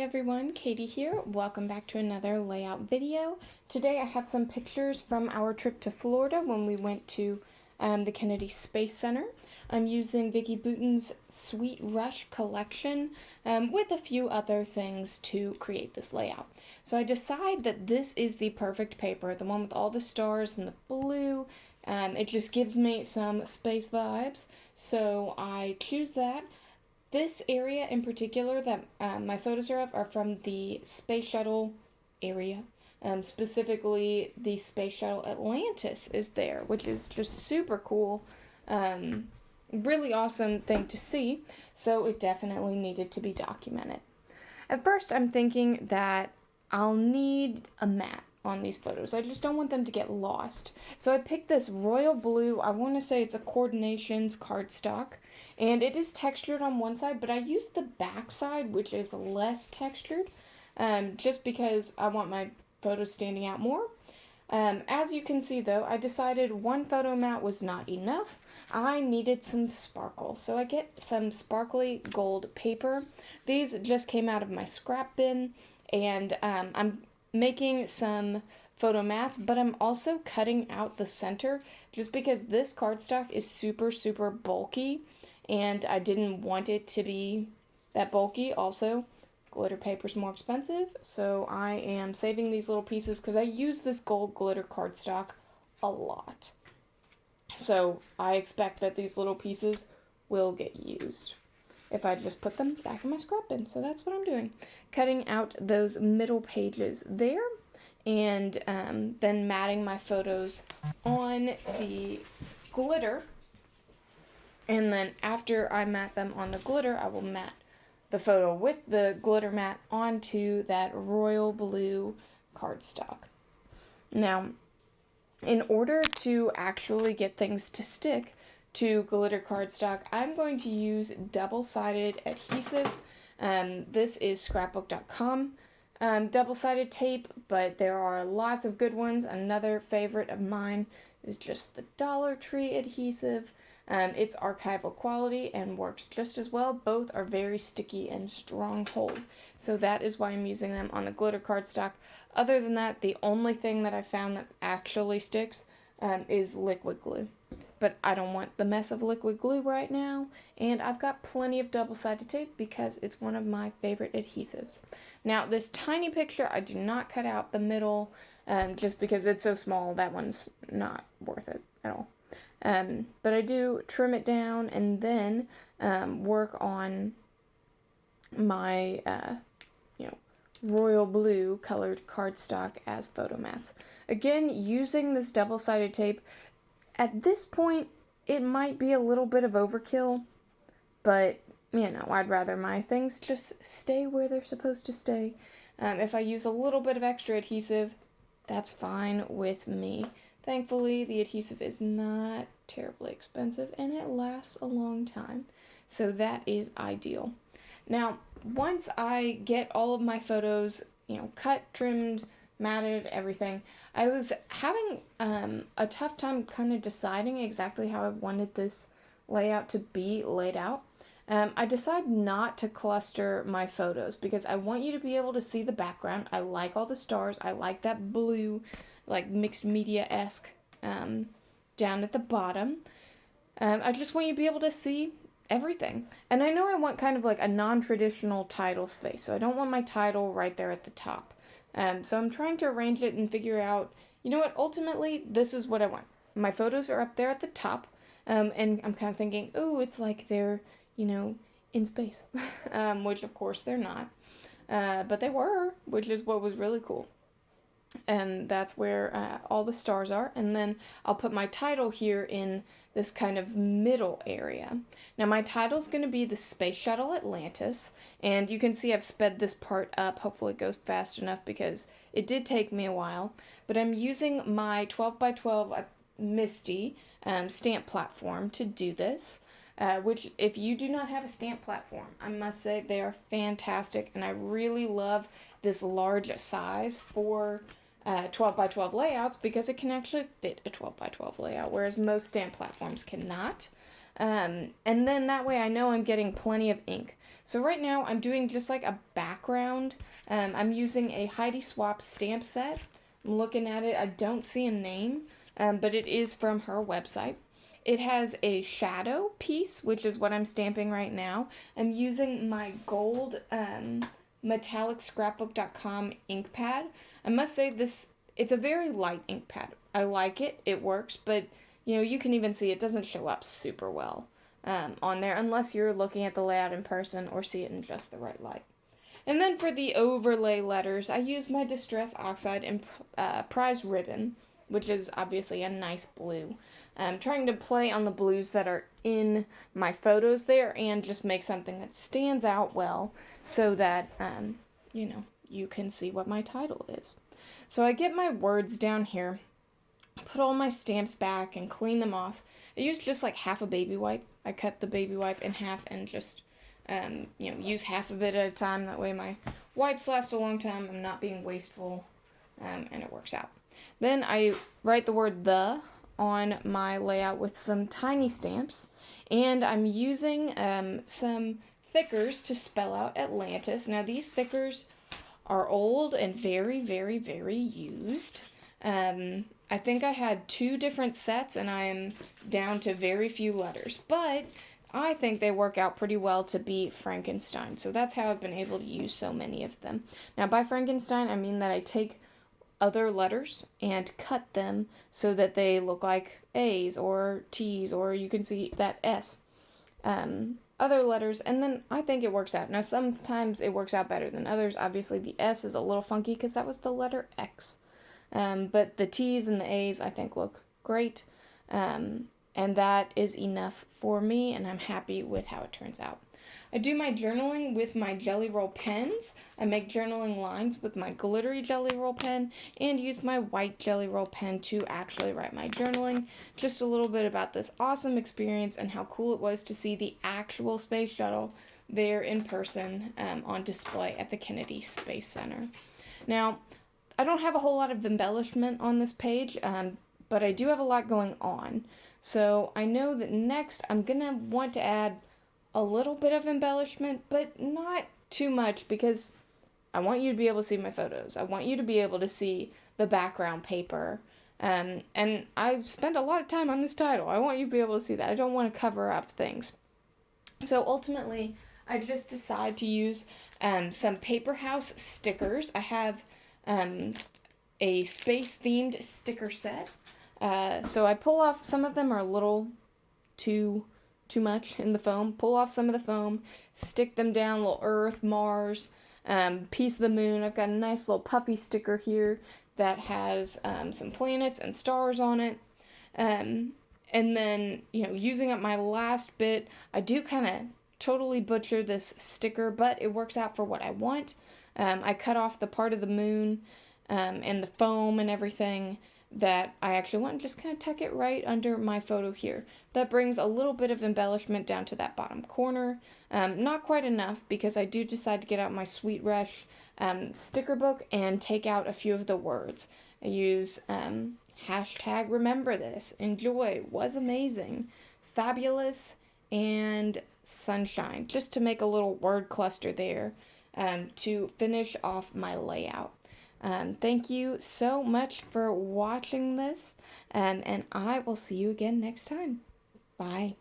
everyone, Katie here. Welcome back to another layout video. Today I have some pictures from our trip to Florida when we went to the Kennedy Space Center. I'm using Vicki Boutin's Sweet Rush collection with a few other things to create this layout. So I decide that this is the perfect paper, the one with all the stars and the blue. It just gives me some space vibes, so I choose that. This area in particular that my photos are of are from the Space Shuttle area. Specifically, the Space Shuttle Atlantis is there, which is just super cool. Really awesome thing to see, so it definitely needed to be documented. At first, I'm thinking that I'll need a mat on these photos. I just don't want them to get lost. So I picked this royal blue, I want to say it's a Coordinations cardstock, and it is textured on one side, but I used the back side, which is less textured, just because I want my photos standing out more. As you can see though, I decided one photo mat was not enough. I needed some sparkle, so I get some sparkly gold paper. These just came out of my scrap bin, and I'm making some photo mats, but I'm also cutting out the center just because this cardstock is super bulky and I didn't want it to be that bulky. Also, glitter paper is more expensive, so I am saving these little pieces because I use this gold glitter cardstock a lot. So I expect that these little pieces will get used if I just put them back in my scrap bin. So that's what I'm doing. Cutting out those middle pages there, and then matting my photos on the glitter. And then after I mat them on the glitter, I will mat the photo with the glitter mat onto that royal blue cardstock. Now, in order to actually get things to stick to glitter cardstock, I'm going to use double-sided adhesive. This is scrapbook.com double-sided tape, but there are lots of good ones. Another favorite of mine is just the Dollar Tree adhesive. It's archival quality and works just as well. Both are very sticky and strong hold, so that is why I'm using them on the glitter cardstock. Other than that, the only thing that I found that actually sticks is liquid glue. But I don't want the mess of liquid glue right now, and I've got plenty of double-sided tape because it's one of my favorite adhesives. Now, this tiny picture, I do not cut out the middle just because it's so small. That one's not worth it at all. But I do trim it down and then work on my royal blue colored cardstock as photo mats. Again, using this double-sided tape, at this point, it might be a little bit of overkill, but, I'd rather my things just stay where they're supposed to stay. If I use a little bit of extra adhesive, that's fine with me. Thankfully, the adhesive is not terribly expensive, and it lasts a long time, so that is ideal. Now, once I get all of my photos, cut, trimmed, matted, everything, I was having a tough time kind of deciding exactly how I wanted this layout to be laid out. I decided not to cluster my photos because I want you to be able to see the background. I like all the stars. I like that blue, like mixed media-esque down at the bottom. I just want you to be able to see everything. And I know I want kind of like a non-traditional title space, so I don't want my title right there at the top. So I'm trying to arrange it and figure out, ultimately, this is what I want. My photos are up there at the top, and I'm kind of thinking, oh, it's like they're, in space, which of course they're not, but they were, which is what was really cool. And that's where all the stars are, and then I'll put my title here in this kind of middle area. Now my title's going to be the Space Shuttle Atlantis, and you can see I've sped this part up. Hopefully it goes fast enough because it did take me a while, but I'm using my 12x12 Misty stamp platform to do this, which if you do not have a stamp platform, I must say they are fantastic, and I really love this large size for 12x12 layouts because it can actually fit a 12x12 layout, whereas most stamp platforms cannot. And then that way I know I'm getting plenty of ink. So right now I'm doing just like a background. I'm using a Heidi Swapp stamp set. I'm looking at it. I don't see a name, but it is from her website. It has a shadow piece, which is what I'm stamping right now. I'm using my gold metallic scrapbook.com ink pad. I must say it's a very light ink pad. I like it. It works, but you can even see it doesn't show up super well on there unless you're looking at the layout in person or see it in just the right light. And then for the overlay letters, I use my Distress Oxide and Prize Ribbon, which is obviously a nice blue. I'm trying to play on the blues that are in my photos there and just make something that stands out well so that, you can see what my title is. So I get my words down here, put all my stamps back and clean them off. I use just like half a baby wipe. I cut the baby wipe in half and just, use half of it at a time. That way my wipes last a long time. I'm not being wasteful, and it works out. Then I write the word "the" on my layout with some tiny stamps, and I'm using some thickers to spell out Atlantis. Now these thickers are old and very, very, very used. I think I had 2 different sets and I'm down to very few letters, but I think they work out pretty well to be Frankenstein. So that's how I've been able to use so many of them. Now by Frankenstein, I mean that I take other letters and cut them so that they look like A's or T's, or you can see that S. Other letters, and then I think it works out. Now sometimes it works out better than others. Obviously the S is a little funky because that was the letter X. But the T's and the A's I think look great. And that is enough for me, and I'm happy with how it turns out. I do my journaling with my Jelly Roll pens. I make journaling lines with my glittery Jelly Roll pen and use my white Jelly Roll pen to actually write my journaling. Just a little bit about this awesome experience and how cool it was to see the actual space shuttle there in person on display at the Kennedy Space Center. Now, I don't have a whole lot of embellishment on this page, but I do have a lot going on. So I know that next I'm going to want to add a little bit of embellishment, but not too much, because I want you to be able to see my photos. I want you to be able to see the background paper. And I've spent a lot of time on this title. I want you to be able to see that. I don't want to cover up things. So ultimately, I just decide to use some Paper House stickers. I have a space-themed sticker set. So I pull off, some of them are a little too much in the foam. Pull off some of the foam, stick them down, little Earth, Mars, piece of the moon. I've got a nice little puffy sticker here that has some planets and stars on it. And then, using up my last bit, I do kind of totally butcher this sticker, but it works out for what I want. I cut off the part of the moon and the foam and everything that I actually want, and just kind of tuck it right under my photo here. That brings a little bit of embellishment down to that bottom corner. Not quite enough, because I do decide to get out my Sweet Rush sticker book and take out a few of the words. I use hashtag remember this, enjoy, was amazing, fabulous, and sunshine, just to make a little word cluster there to finish off my layout. Thank you so much for watching this, and I will see you again next time. Bye.